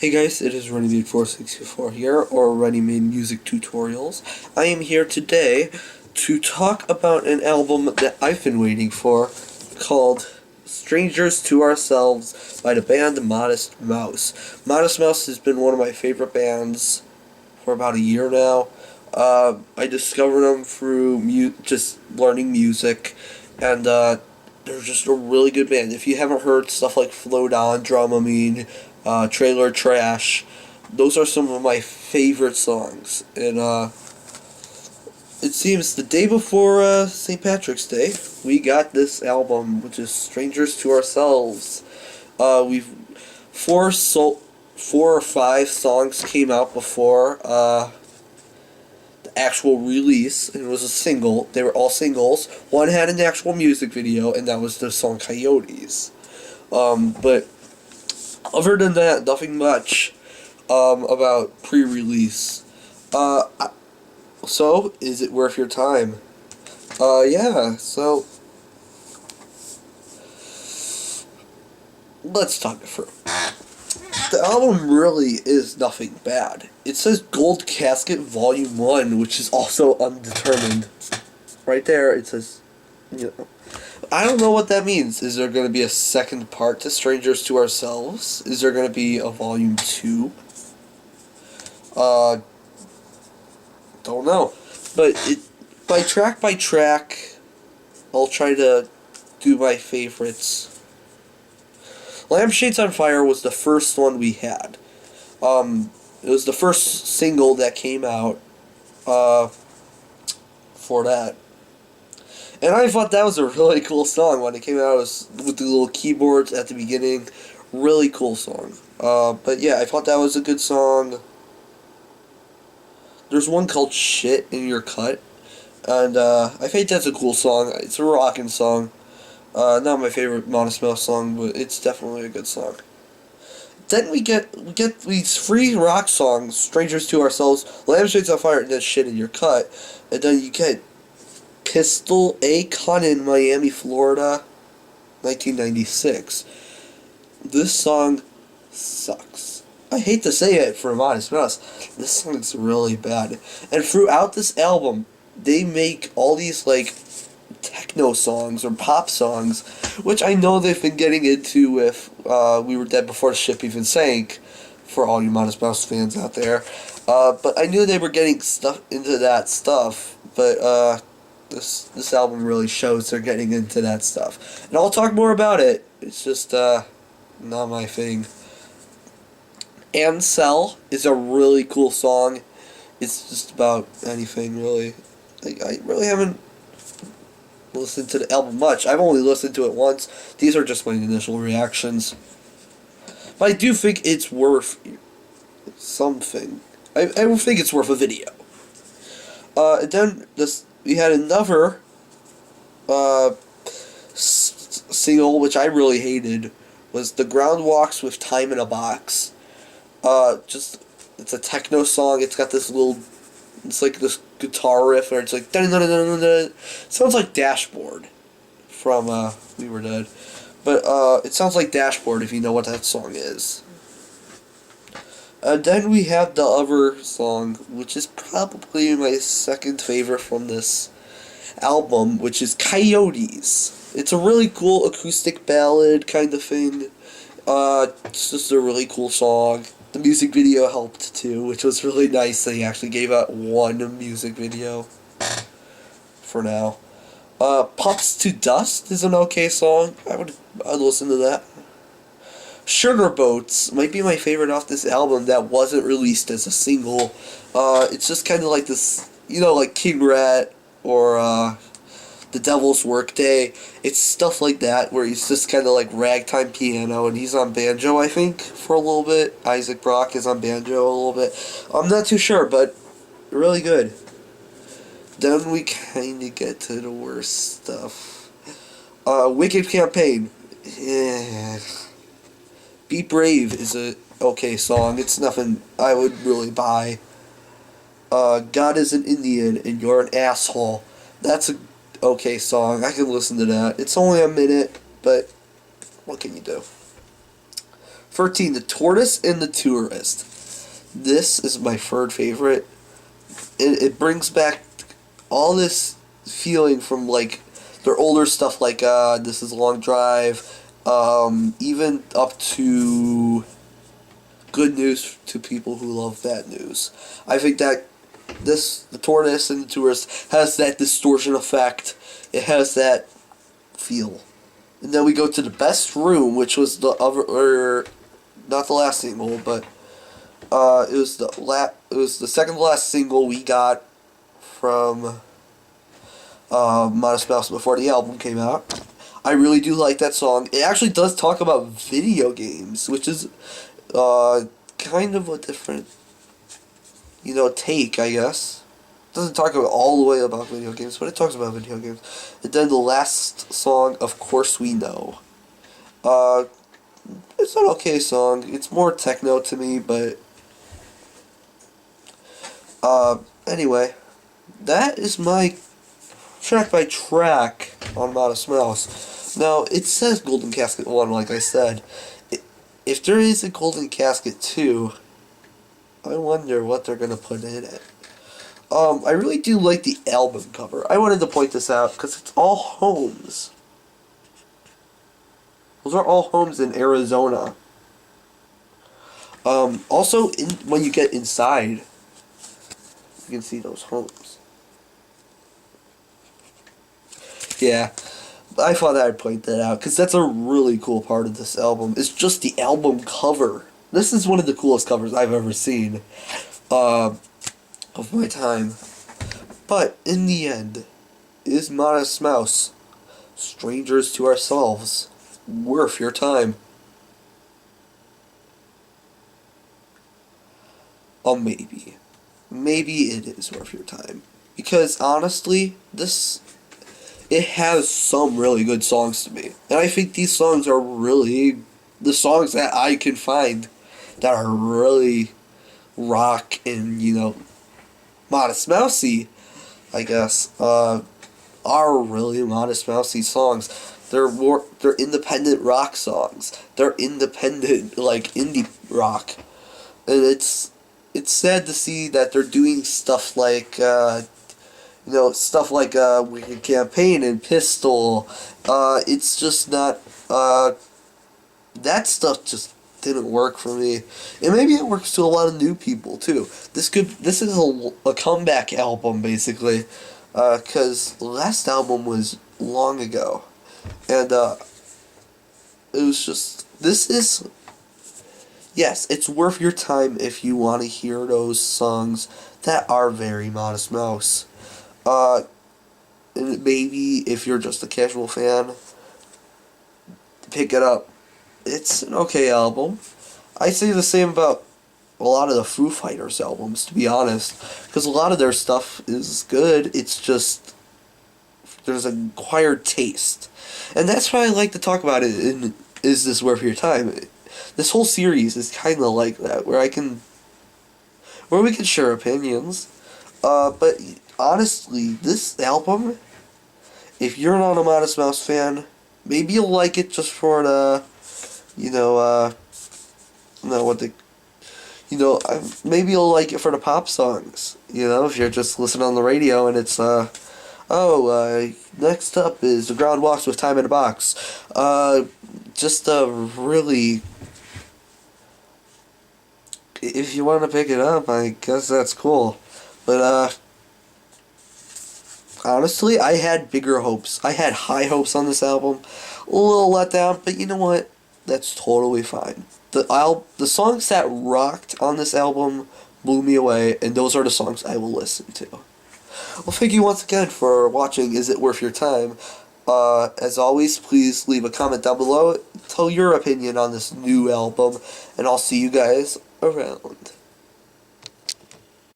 Hey guys, it is ReadyMade464 here, or ReadyMade Music Tutorials. I am here today to talk about an album that I've been waiting for, called Strangers to Ourselves by the band Modest Mouse. Modest Mouse has been one of my favorite bands for about a year now. I discovered them through just learning music, and they're just a really good band. If you haven't heard stuff like Float On, Dramamine, Trailer Trash, those are some of my favorite songs. And it seems the day before St. Patrick's Day, we got this album, which is Strangers to Ourselves. We've four or five songs came out before the actual release, and it was a single. They were all singles. One had an actual music video, and that was the song Coyotes. But other than that, nothing much about pre-release. So, is it worth your time? Yeah, so let's talk it through. The album really is nothing bad. It says Gold Casket Volume 1, which is also undetermined. Right there, it says, I don't know what that means. Is there going to be a second part to Strangers to Ourselves? Is there going to be a Volume 2? Don't know. But by track, I'll try to do my favorites. Lampshades on Fire was the first one we had. It was the first single that came out for that. And I thought that was a really cool song when it came out. It was with the little keyboards at the beginning. Really cool song. But yeah, I thought that was a good song. There's one called Shit in Your Cut. And I think that's a cool song. It's a rockin' song. Not my favorite Modest Mouse song, but it's definitely a good song. Then we get these three rock songs, Strangers to Ourselves, Lampshades on Fire, and then Shit in Your Cut. And then you get Pistol A. Cunnin, Miami, Florida, 1996. This song sucks. I hate to say it for Modest Mouse. This song's really bad. And throughout this album, they make all these, like, techno songs or pop songs, which I know they've been getting into with We Were Dead Before the Ship Even Sank, for all you Modest Mouse fans out there. But I knew they were getting into that stuff, but this album really shows they're getting into that stuff. And I'll talk more about it. It's just not my thing. Ansel is a really cool song. It's just about anything, really. I really haven't listened to the album much. I've only listened to it once. These are just my initial reactions. But I do think it's worth something. I don't think it's worth a video. And then we had another single, which I really hated, was The Ground Walks with Time in a Box. It's a techno song. It's got this little, it's like this guitar riff, or it's like sounds like Dashboard from We Were Dead, but it sounds like Dashboard if you know what that song is. Then we have the other song, which is probably my second favorite from this album, which is Coyotes. It's a really cool acoustic ballad kind of thing. It's just a really cool song. The music video helped too, which was really nice. They actually gave out one music video for now. Pups to Dust is an okay song. I'd listen to that. Sugar Boats might be my favorite off this album that wasn't released as a single. It's just kind of like this, like King Rat or The Devil's Workday. It's stuff like that where he's just kind of like ragtime piano, and he's on banjo, I think, for a little bit. Isaac Brock is on banjo a little bit. I'm not too sure, but really good. Then we kind of get to the worst stuff. Wicked Campaign. Yeah. Be Brave is a okay song. It's nothing I would really buy. God is an Indian and You're an Asshole. That's a okay song. I can listen to that. It's only a minute, but what can you do? 13, The Tortoise and the Tourist. This is my third favorite. It brings back all this feeling from like their older stuff, like This Is a Long Drive, even up to Good News to People Who Love Bad News. I think that The Tortoise and the Tourist has that distortion effect. It has that feel. And then we go to The Best Room, which was the other, or not the last single, but it was the second to last single we got from Modest Mouse before the album came out. I really do like that song. It actually does talk about video games, which is kind of a different, take, I guess. It doesn't talk all the way about video games, but it talks about video games. And then the last song, Of Course We Know. It's an okay song. It's more techno to me, but anyway, that is my track by track on Modest Mouse. Now, it says Golden Casket 1, like I said. If there is a Golden Casket 2, I wonder what they're going to put in it. I really do like the album cover. I wanted to point this out because it's all homes. Those are all homes in Arizona. Also, when you get inside, you can see those homes. Yeah, I thought I'd point that out because that's a really cool part of this album. It's just the album cover. This is one of the coolest covers I've ever seen of my time. But in the end, is Modest Mouse, Strangers to Ourselves, worth your time? Maybe. Maybe it is worth your time. Because honestly, it has some really good songs to me. And I think these songs are really the songs that I can find that are really rock and, Modest Mousey, I guess, are really Modest Mousey songs. They're independent rock songs. They're independent, indie rock. And it's sad to see that they're doing stuff like, Wicked Campaign and Pistol. It's just not, that stuff just didn't work for me. And maybe it works to a lot of new people, too. This is a comeback album, basically, because the last album was long ago. And, it was just, yes, it's worth your time if you want to hear those songs that are very Modest Mouse. And maybe if you're just a casual fan, pick it up. It's an okay album. I say the same about a lot of the Foo Fighters albums, to be honest, because a lot of their stuff is good. It's just there's an acquired taste, and that's why I like to talk about it in Is This Worth Your Time? This whole series is kind of like that, where we can share opinions. But honestly, this album, if you're not a Modest Mouse fan, maybe you'll like it just for the, maybe you'll like it for the pop songs. If you're just listening on the radio and it's, next up is The Ground Walks with Time in a Box. Just a really, if you want to pick it up, I guess that's cool. But, honestly, I had bigger hopes. I had high hopes on this album. A little let down, but you know what? That's totally fine. The songs that rocked on this album blew me away, and those are the songs I will listen to. Well, thank you once again for watching Is It Worth Your Time? As always, please leave a comment down below. Tell your opinion on this new album, and I'll see you guys around.